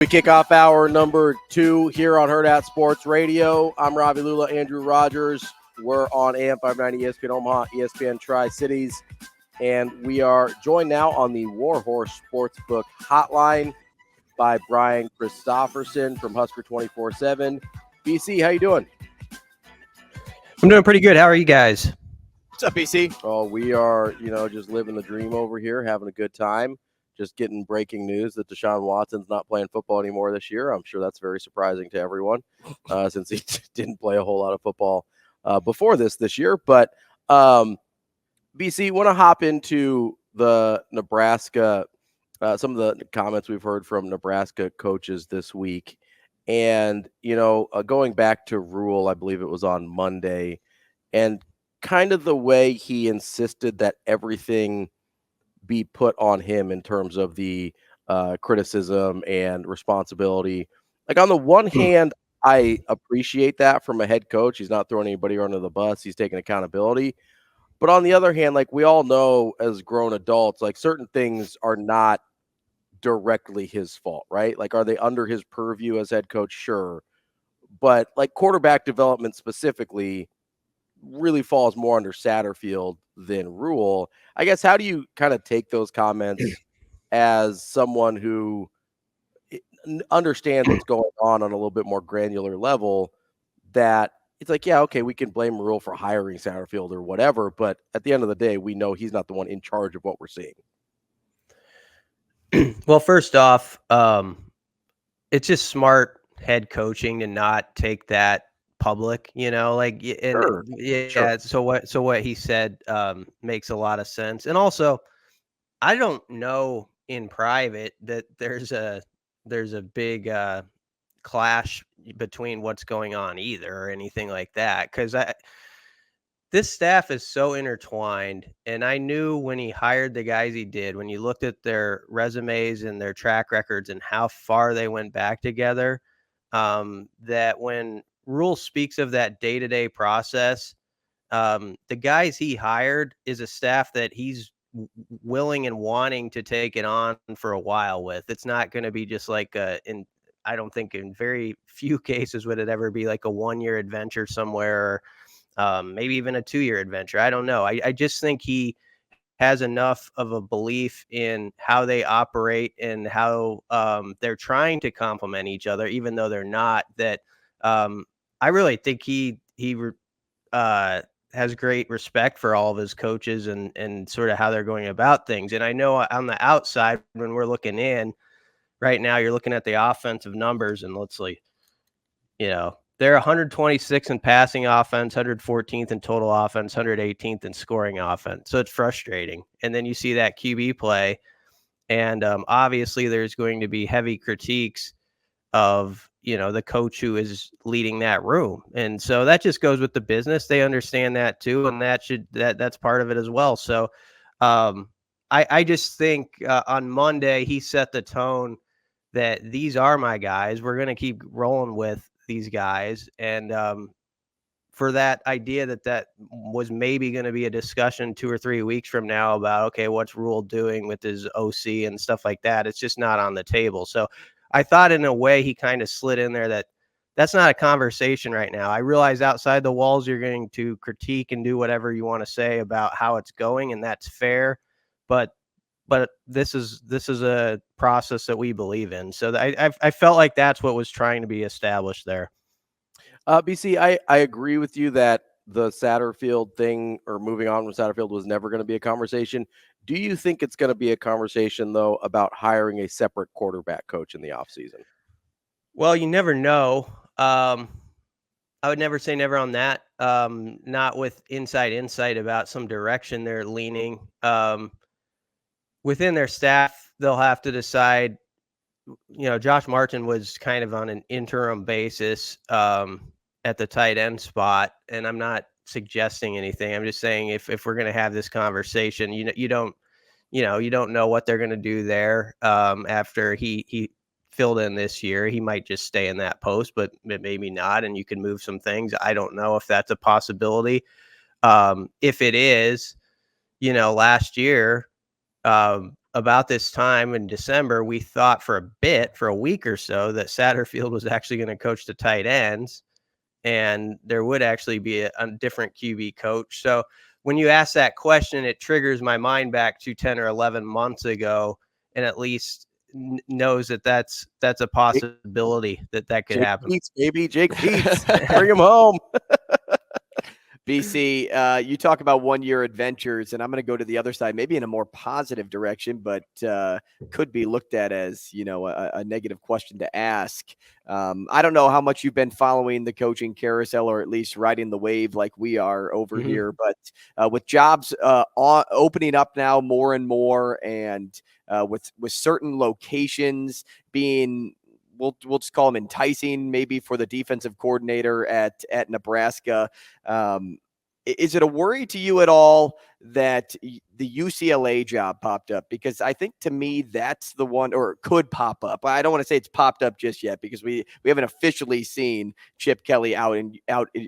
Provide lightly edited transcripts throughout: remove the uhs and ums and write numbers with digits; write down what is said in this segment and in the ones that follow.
We kick off hour number 2 here on Hurrdat Sports Radio. I'm Ravi, Lulla, Andrew Rogers. We're on AM 590 ESPN Omaha, ESPN Tri-Cities. And we are joined now on the Warhorse Sportsbook hotline by Brian Christopherson from Husker 24/7. BC, how you doing? I'm doing pretty good. How are you guys? What's up, BC? Oh, we are, just living the dream over here, having a good time. Just getting breaking news that Deshaun Watson's not playing football anymore this year. I'm sure that's very surprising to everyone since he didn't play a whole lot of football before this year. But BC, want to hop into the Nebraska, some of the comments we've heard from Nebraska coaches this week. And, going back to Rule, I believe it was on Monday, and kind of the way he insisted that everything be put on him in terms of the criticism and responsibility. Like, on the one hand, I appreciate that from a head coach. He's not throwing anybody under the bus. He's taking accountability. But on the other hand, like, we all know as grown adults, like, certain things are not directly his fault, right? Like, are they under his purview as head coach? Sure. But like quarterback development specifically really falls more under Satterfield than Rule. I guess, how do you kind of take those comments as someone who understands what's going on a little bit more granular level, that it's like, yeah, okay, we can blame Rule for hiring Satterfield or whatever, but at the end of the day, we know he's not the one in charge of what we're seeing. Well, first off, it's just smart head coaching to not take that public, Sure. yeah. So what he said makes a lot of sense. And also, I don't know in private that there's a big clash between what's going on either or anything like that, because this staff is so intertwined, and I knew when he hired the guys he did, when you looked at their resumes and their track records and how far they went back together, that when Rule speaks of that day-to-day process, the guys he hired is a staff that he's willing and wanting to take it on for a while with. It's not going to be just like I don't think in very few cases would it ever be like a one-year adventure somewhere, maybe even a 2-year adventure. I don't know. I just think he has enough of a belief in how they operate and how they're trying to complement each other, even though they're not, that I really think he has great respect for all of his coaches and sort of how they're going about things. And I know on the outside, when we're looking in right now, you're looking at the offensive numbers, and let's see, they're 126 in passing offense, 114th in total offense, 118th in scoring offense. So it's frustrating. And then you see that QB play, and obviously there's going to be heavy critiques of, the coach who is leading that room. And so that just goes with the business. They understand that too, and that's part of it as well. So I just think on Monday he set the tone that these are my guys. We're going to keep rolling with these guys. And for that idea that was maybe going to be a discussion 2 or 3 weeks from now about, okay, what's Rule doing with his OC and stuff like that, it's just not on the table. So I thought in a way he kind of slid in there that's not a conversation right now. I realize outside the walls you're going to critique and do whatever you want to say about how it's going, and that's fair. But this is a process that we believe in. So I felt like that's what was trying to be established there. BC, I agree with you that the Satterfield thing, or moving on from Satterfield, was never going to be a conversation. Do you think it's going to be a conversation, though, about hiring a separate quarterback coach in the offseason? Well, you never know. I would never say never on that. Not with insight about some direction they're leaning. Within their staff, they'll have to decide. Josh Martin was kind of on an interim basis at the tight end spot, and I'm not suggesting anything. I'm just saying if we're going to have this conversation, you don't know what they're going to do there after he filled in this year. He might just stay in that post, but maybe not, and you can move some things. I don't know if that's a possibility. If it is, last year, about this time in December, we thought for a week or so, that Satterfield was actually going to coach the tight ends, and there would actually be a different QB coach. So when you ask that question, it triggers my mind back to 10 or 11 months ago, and at least knows that that's a possibility that could Jake happen. Peets, baby. Jake Peets. Bring him home. BC, you talk about one-year adventures, and I'm going to go to the other side, maybe in a more positive direction, but could be looked at as, a negative question to ask. I don't know how much you've been following the coaching carousel, or at least riding the wave like we are over here, but with jobs opening up now more and more, and with certain locations being, we'll just call them enticing, maybe for the defensive coordinator at Nebraska. Is it a worry to you at all that the UCLA job popped up? Because I think, to me, that's the one, or could pop up. I don't want to say it's popped up just yet, because we haven't officially seen Chip Kelly out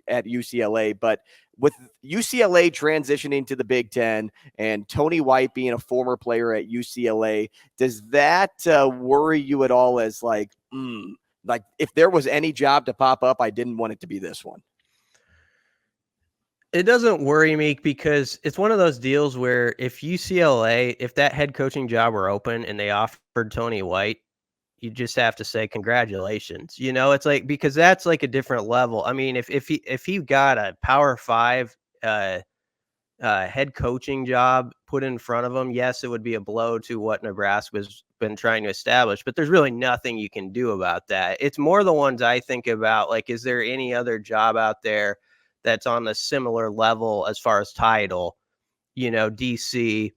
at UCLA, but with UCLA transitioning to the Big Ten and Tony White being a former player at UCLA, does that worry you at all, as like if there was any job to pop up, I didn't want it to be this one? It doesn't worry me, because it's one of those deals where if UCLA, if that head coaching job were open and they offered Tony White, you just have to say congratulations. It's like, because that's like a different level. I mean, if he got a Power 5 head coaching job put in front of him, yes, it would be a blow to what Nebraska's been trying to establish, but there's really nothing you can do about that. It's more the ones I think about, like, is there any other job out there that's on a similar level as far as title, DC,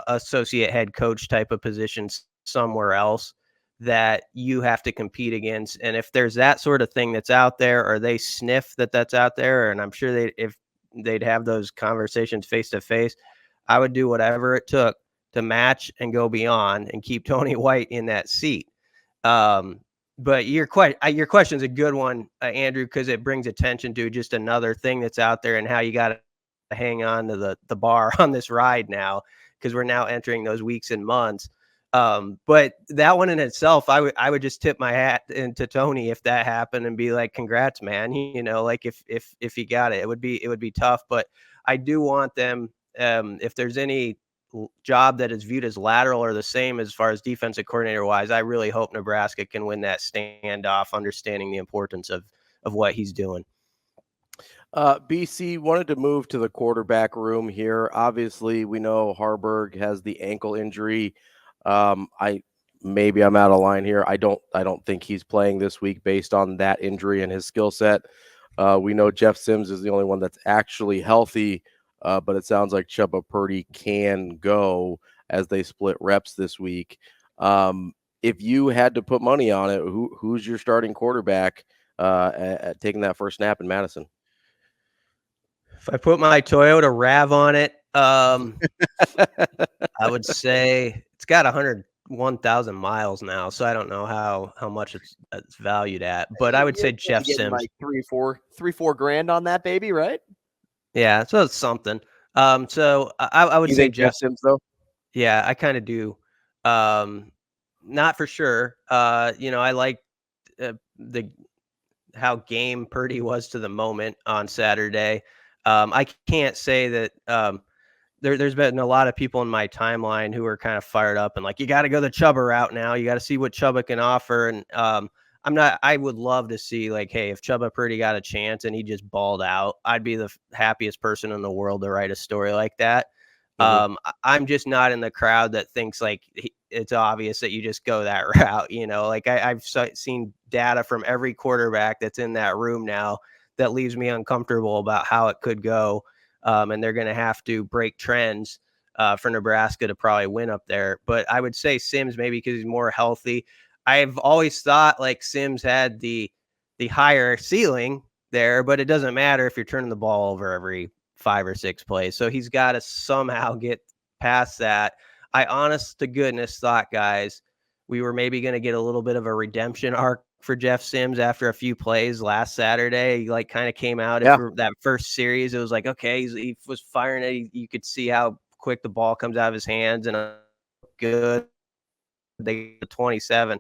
associate head coach type of positions somewhere else that you have to compete against? And if there's that sort of thing that's out there, or they sniff that that's out there, and I'm sure if they'd have those conversations face to face, I would do whatever it took to match and go beyond and keep Tony White in that seat. But your question is a good one, Andrew, because it brings attention to just another thing that's out there, and how you got to hang on to the bar on this ride now, because we're now entering those weeks and months. But that one in itself, I would just tip my hat into Tony if that happened, and be like, congrats, man. Like if you got it, it would be tough. But I do want them, if there's any job that is viewed as lateral or the same as far as defensive coordinator wise, I really hope Nebraska can win that standoff, understanding the importance of what he's doing. BC wanted to move to the quarterback room here. Obviously, we know Harburg has the ankle injury. Maybe I'm out of line here. I don't think he's playing this week based on that injury and his skill set. We know Jeff Sims is the only one that's actually healthy, but it sounds like Chubba Purdy can go as they split reps this week. If you had to put money on it, who's your starting quarterback at taking that first snap in Madison? If I put my Toyota RAV on it, I would say it's got 101,000 miles now, so I don't know how much it's valued at, but I would say Jeff Sims. Like $3-4 grand on that baby, right? Yeah, so it's something. So I would say Jeff Sims, though. Yeah, I kind of do. Not for sure. I like how game Purdy was to the moment on Saturday. I can't say that there's been a lot of people in my timeline who are kind of fired up and like, you got to go the Chubba route now. You got to see what Chubba can offer. And I would love to see, like, hey, if Chubba Purdy got a chance and he just balled out, I'd be the happiest person in the world to write a story like that. I'm just not in the crowd that thinks like it's obvious that you just go that route. Like I've seen data from every quarterback that's in that room now that leaves me uncomfortable about how it could go. And they're going to have to break trends for Nebraska to probably win up there. But I would say Sims, maybe because he's more healthy. I've always thought like Sims had the higher ceiling there, but it doesn't matter if you're turning the ball over every 5 or 6 plays. So he's got to somehow get past that. I honest to goodness thought, guys, we were maybe going to get a little bit of a redemption arc for Jeff Sims after a few plays last Saturday. He like kind of came out after that first series. It was like, okay, he was firing it. You could see how quick the ball comes out of his hands. And good. They got 27.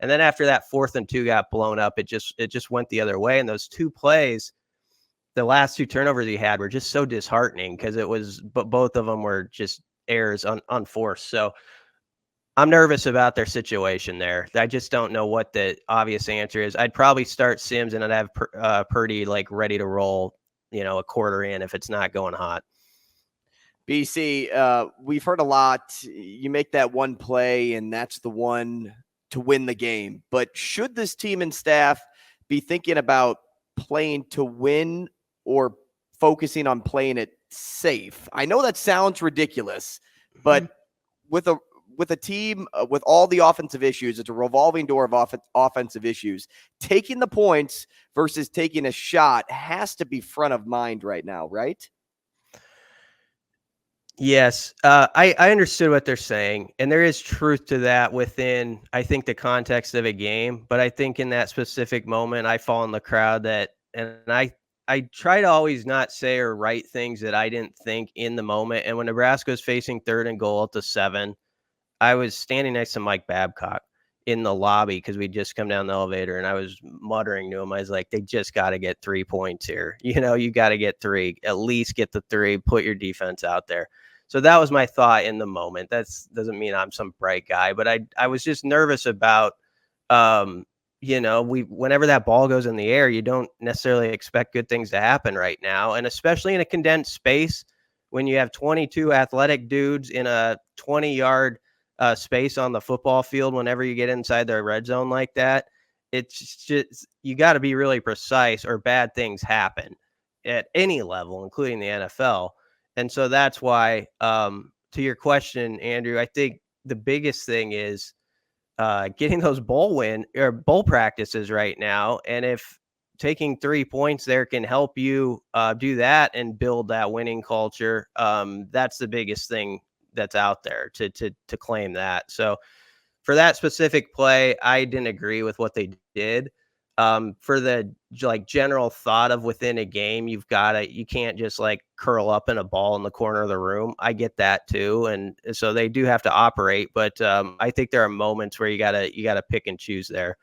And then after that 4th and 2 got blown up, it just went the other way. And those 2 plays, the last 2 turnovers he had were just so disheartening because but both of them were just errors unforced. So I'm nervous about their situation there. I just don't know what the obvious answer is. I'd probably start Sims and I'd have Purdy like ready to roll, a quarter in if it's not going hot. BC, we've heard a lot. You make that one play, and that's the one to win the game. But should this team and staff be thinking about playing to win or focusing on playing it safe? I know that sounds ridiculous, but with a team with all the offensive issues, it's a revolving door of offensive issues. Taking the points versus taking a shot has to be front of mind right now, right? Yes, I understood what they're saying, and there is truth to that within, I think, the context of a game. But I think in that specific moment, I fall in the crowd and I try to always not say or write things that I didn't think in the moment. And when Nebraska was facing 3rd and goal at the 7, I was standing next to Mike Babcock in the lobby because we'd just come down the elevator, and I was muttering to him. I was like, they just got to get 3 points here. You got to get 3, at least get the 3, put your defense out there. So that was my thought in the moment. That doesn't mean I'm some bright guy, but I was just nervous about, whenever that ball goes in the air, you don't necessarily expect good things to happen right now. And especially in a condensed space, when you have 22 athletic dudes in a 20-yard space on the football field, whenever you get inside their red zone like that, it's just, you got to be really precise or bad things happen at any level, including the NFL. And so that's why, to your question, Andrew, I think the biggest thing is getting those bowl practices right now. And if taking 3 points there can help you do that and build that winning culture, that's the biggest thing that's out there to claim that. So for that specific play, I didn't agree with what they did. For the general thought of within a game, you can't just curl up in a ball in the corner of the room. I get that too. And so they do have to operate, but I think there are moments where you gotta pick and choose there.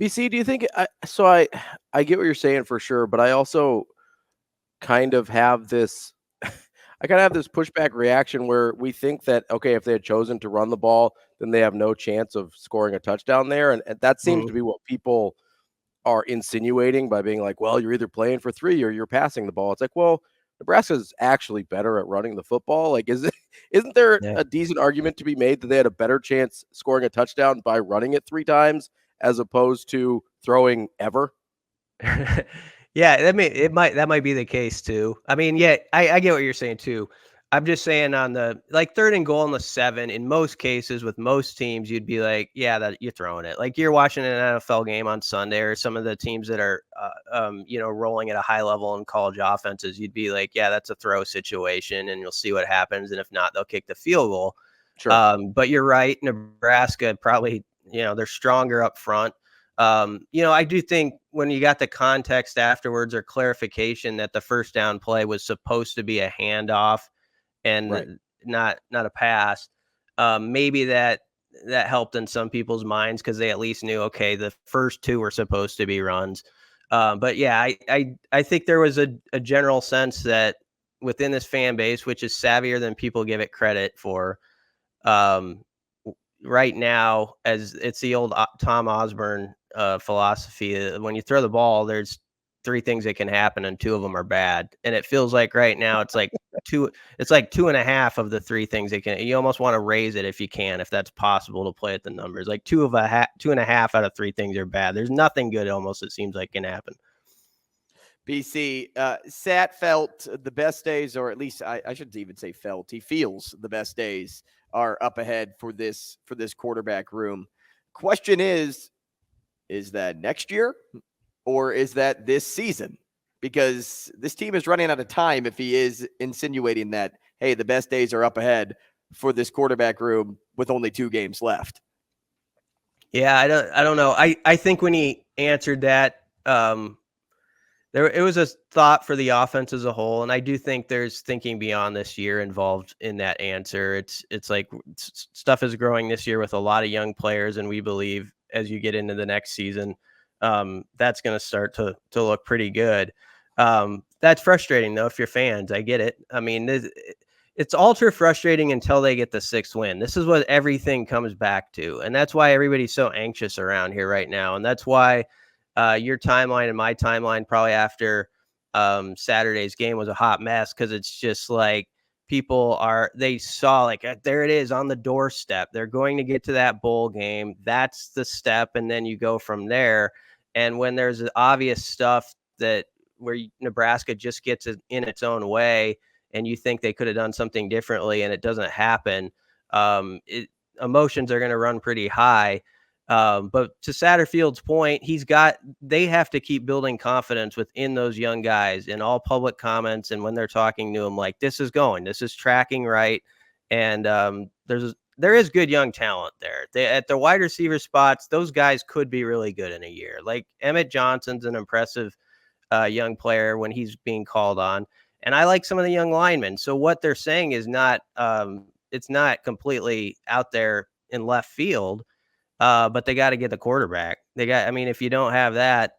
BC, do you think I get what you're saying for sure, but I also kind of have this pushback reaction where we think that, okay, if they had chosen to run the ball, then they have no chance of scoring a touchdown there. And that seems to be what people are insinuating by being like, well, you're either playing for 3 or you're passing the ball. It's like, well, Nebraska's actually better at running the football. Like, isn't there a decent argument to be made that they had a better chance scoring a touchdown by running it 3 times as opposed to throwing ever? Yeah, that might be the case too. I mean, yeah, I get what you're saying too. I'm just saying on the 3rd and goal on the 7, in most cases with most teams, you'd be like, yeah, that you're throwing it. Like you're watching an NFL game on Sunday or some of the teams that are, rolling at a high level in college offenses, you'd be like, yeah, that's a throw situation and you'll see what happens. And if not, they'll kick the field goal. Sure. But you're right. Nebraska probably, they're stronger up front. I do think when you got the context afterwards or clarification that the first down play was supposed to be a handoff and not a pass, maybe that helped in some people's minds because they at least knew, okay, the first 2 were supposed to be runs. But yeah, I think there was a general sense that within this fan base, which is savvier than people give it credit for, right now, as it's the old Tom Osborne philosophy, when you throw the ball, there's 3 things that can happen and 2 of them are bad. And it feels like right now it's like 2.5 of the 3 things that can, you almost want to raise it if you can, if that's possible to play at the numbers. Like 2.5 out of 3 things are bad. There's nothing good almost, it seems like, can happen. BC, Sat felt the best days, or at least I shouldn't even say felt, he feels the best days are up ahead for this quarterback room. Question is that next year or is that this season? Because this team is running out of time if he is insinuating that, hey, the best days are up ahead for this quarterback room with only 2 games left. Yeah, I don't know. I think when he answered that, It was a thought for the offense as a whole, and I do think there's thinking beyond this year involved in that answer. It's like stuff is growing this year with a lot of young players, and we believe as you get into the next season, that's going to start to look pretty good. That's frustrating though if you're fans. I get it. I mean, it's ultra frustrating until they get the 6th win. This is what everything comes back to, and that's why everybody's so anxious around here right now, and that's why. Your timeline and my timeline probably after Saturday's game was a hot mess because it's just like they saw like there it is on the doorstep. They're going to get to that bowl game. That's the step. And then you go from there. And when there's obvious stuff that where Nebraska just gets it in its own way and you think they could have done something differently and it doesn't happen, emotions are going to run pretty high. But to Satterfield's point, they have to keep building confidence within those young guys in all public comments. And when they're talking to them, like this is tracking right. And there is good young talent there. At the wide receiver spots, those guys could be really good in a year. Like Emmett Johnson's an impressive young player when he's being called on. And I like some of the young linemen. So what they're saying is it's not completely out there in left field. But they got to get the quarterback. If you don't have that,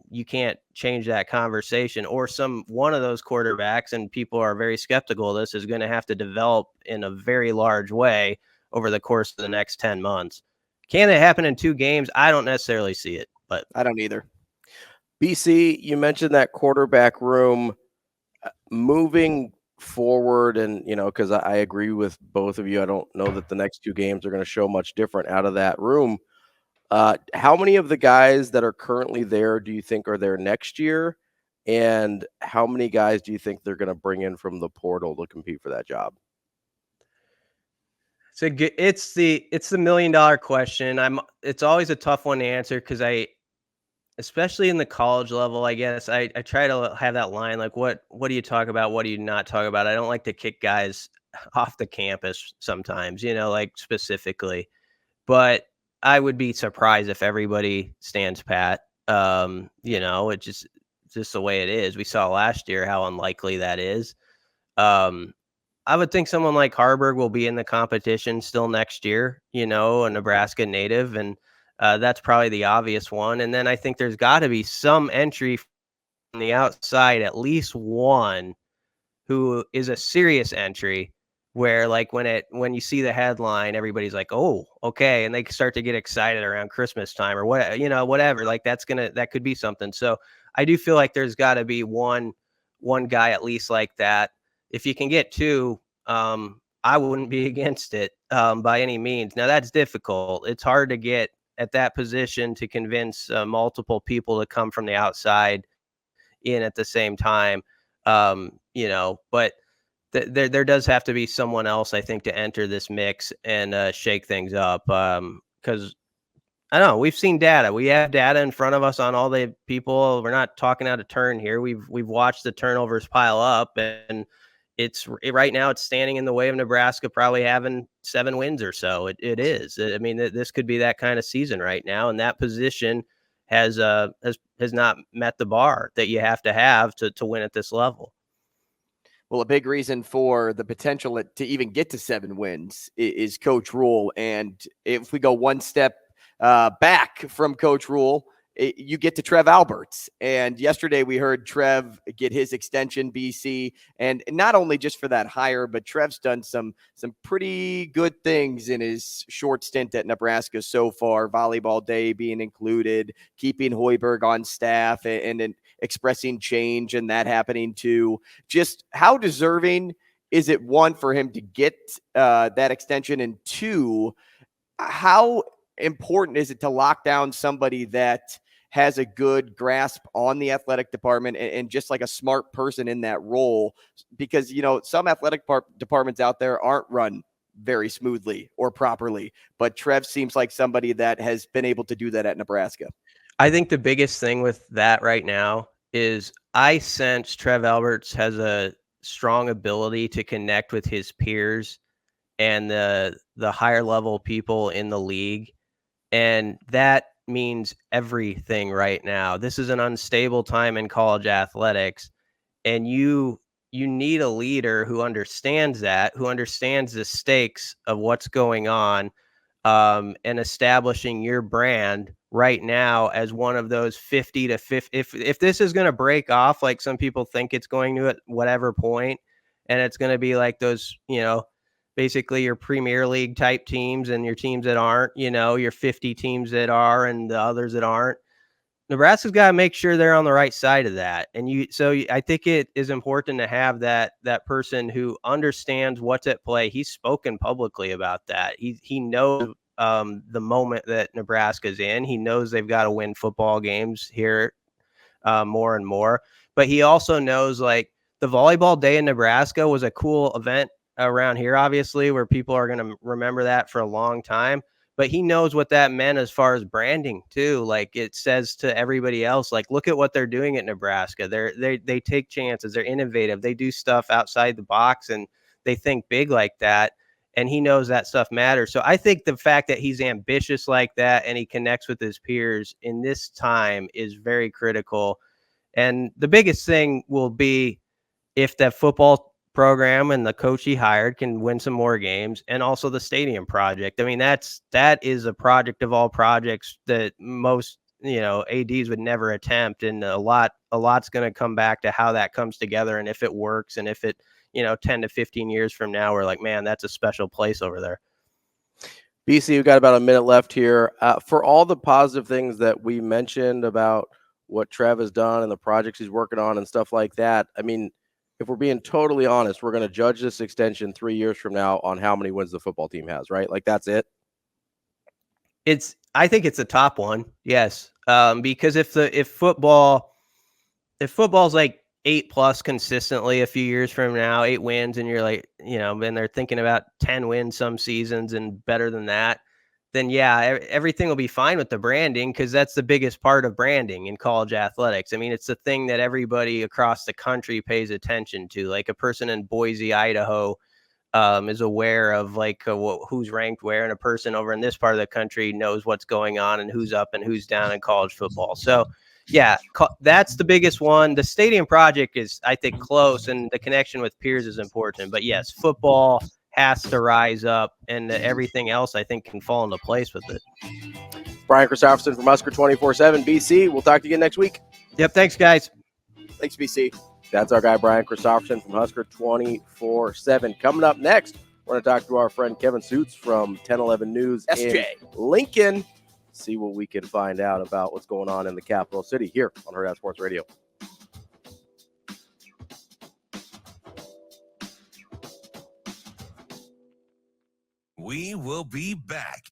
you can't change that conversation or one of those quarterbacks. And people are very skeptical of this is going to have to develop in a very large way over the course of the next 10 months. Can it happen in 2 games? I don't necessarily see it, but I don't either. BC, you mentioned that quarterback room moving forward, and because I agree with both of you. I don't know that the next 2 games are going to show much different out of that room. How many of the guys that are currently there do you think are there next year, and how many guys do you think they're going to bring in from the portal to compete for that job? It's the $1 million question. It's always a tough one to answer because especially in the college level, I guess I try to have that line, like what do you talk about? What do you not talk about? I don't like to kick guys off the campus sometimes, like specifically, but I would be surprised if everybody stands pat. It's just the way it is. We saw last year how unlikely that is. I would think someone like Harburg will be in the competition still next year, a Nebraska native, and that's probably the obvious one. And then I think there's got to be some entry from the outside, at least one who is a serious entry where like when you see the headline, everybody's like, oh, okay. And they start to get excited around Christmas time or whatever, like that could be something. So I do feel like there's got to be one guy at least like that. If you can get 2, I wouldn't be against it by any means. Now that's difficult. It's hard to get at that position to convince multiple people to come from the outside in at the same time. But there does have to be someone else, I think, to enter this mix and shake things up. Because I don't know, we've seen data. We have data in front of us on all the people. We're not talking out of turn here. We've watched the turnovers pile up, and right now it's standing in the way of Nebraska probably having 7 wins or so. It is. I mean, this could be that kind of season right now, and that position has not met the bar that you have to win at this level. Well, a big reason for the potential to even get to 7 wins is Coach Rule. And if we go one step back from Coach Rule, you get to Trev Alberts. And yesterday we heard Trev get his extension, BC, and not only just for that hire, but Trev's done some pretty good things in his short stint at Nebraska so far, volleyball day being included, keeping Hoiberg on staff and expressing change and that happening too. Just how deserving is it, one, for him to get that extension, and 2, how important is it to lock down somebody that has a good grasp on the athletic department and just like a smart person in that role? Because, some athletic departments out there aren't run very smoothly or properly, but Trev seems like somebody that has been able to do that at Nebraska. I think the biggest thing with that right now is I sense Trev Alberts has a strong ability to connect with his peers and the higher level people in the league. And that means everything right now. This is an unstable time in college athletics, and you need a leader who understands that, who understands the stakes of what's going on, and establishing your brand right now as one of those 50 to 50. If this is going to break off, like some people think it's going to at whatever point, and it's going to be like those, basically your Premier League type teams and your teams that aren't, your 50 teams that are and the others that aren't. Nebraska's got to make sure they're on the right side of that. And I think it is important to have that person who understands what's at play. He's spoken publicly about that. He knows the moment that Nebraska's in. He knows they've got to win football games here more and more. But he also knows, like, the volleyball day in Nebraska was a cool event around here, obviously, where people are going to remember that for a long time. But he knows what that meant as far as branding too. Like, it says to everybody else, like, look at what they're doing at Nebraska. They take chances. They're innovative. They do stuff outside the box, and they think big like that. And he knows that stuff matters. So I think the fact that he's ambitious like that and he connects with his peers in this time is very critical. And the biggest thing will be if that football program and the coach he hired can win some more games, and also the stadium project. I mean, that is a project of all projects that most, ADs would never attempt. And a lot's going to come back to how that comes together and if it works, and if it, 10 to 15 years from now, we're like, man, that's a special place over there. BC, we've got about a minute left here. For all the positive things that we mentioned about what Trev has done and the projects he's working on and stuff like that, I mean, if we're being totally honest, we're going to judge this extension 3 years from now on how many wins the football team has, right? Like, that's it. I think it's a top one. Yes. Because if football's like 8+ consistently a few years from now, 8 wins, and you're like, and they're thinking about 10 wins some seasons and better than that, then yeah, everything will be fine with the branding, because that's the biggest part of branding in college athletics. I mean, it's the thing that everybody across the country pays attention to. Like, a person in Boise, Idaho, is aware of, like, who's ranked where, and a person over in this part of the country knows what's going on and who's up and who's down in college football. So yeah, that's the biggest one. The stadium project is, I think, close, and the connection with peers is important. But yes, football has to rise up, and everything else, I think, can fall into place with it. Brian Christopherson from Husker 24/7 BC. We'll talk to you again next week. Yep. Thanks, guys. Thanks, BC. That's our guy, Brian Christopherson from Husker 24/7. Coming up next, we're going to talk to our friend Kevin Suits from 1011 News in Lincoln. See what we can find out about what's going on in the capital city here on Hurrdat Sports Radio. We will be back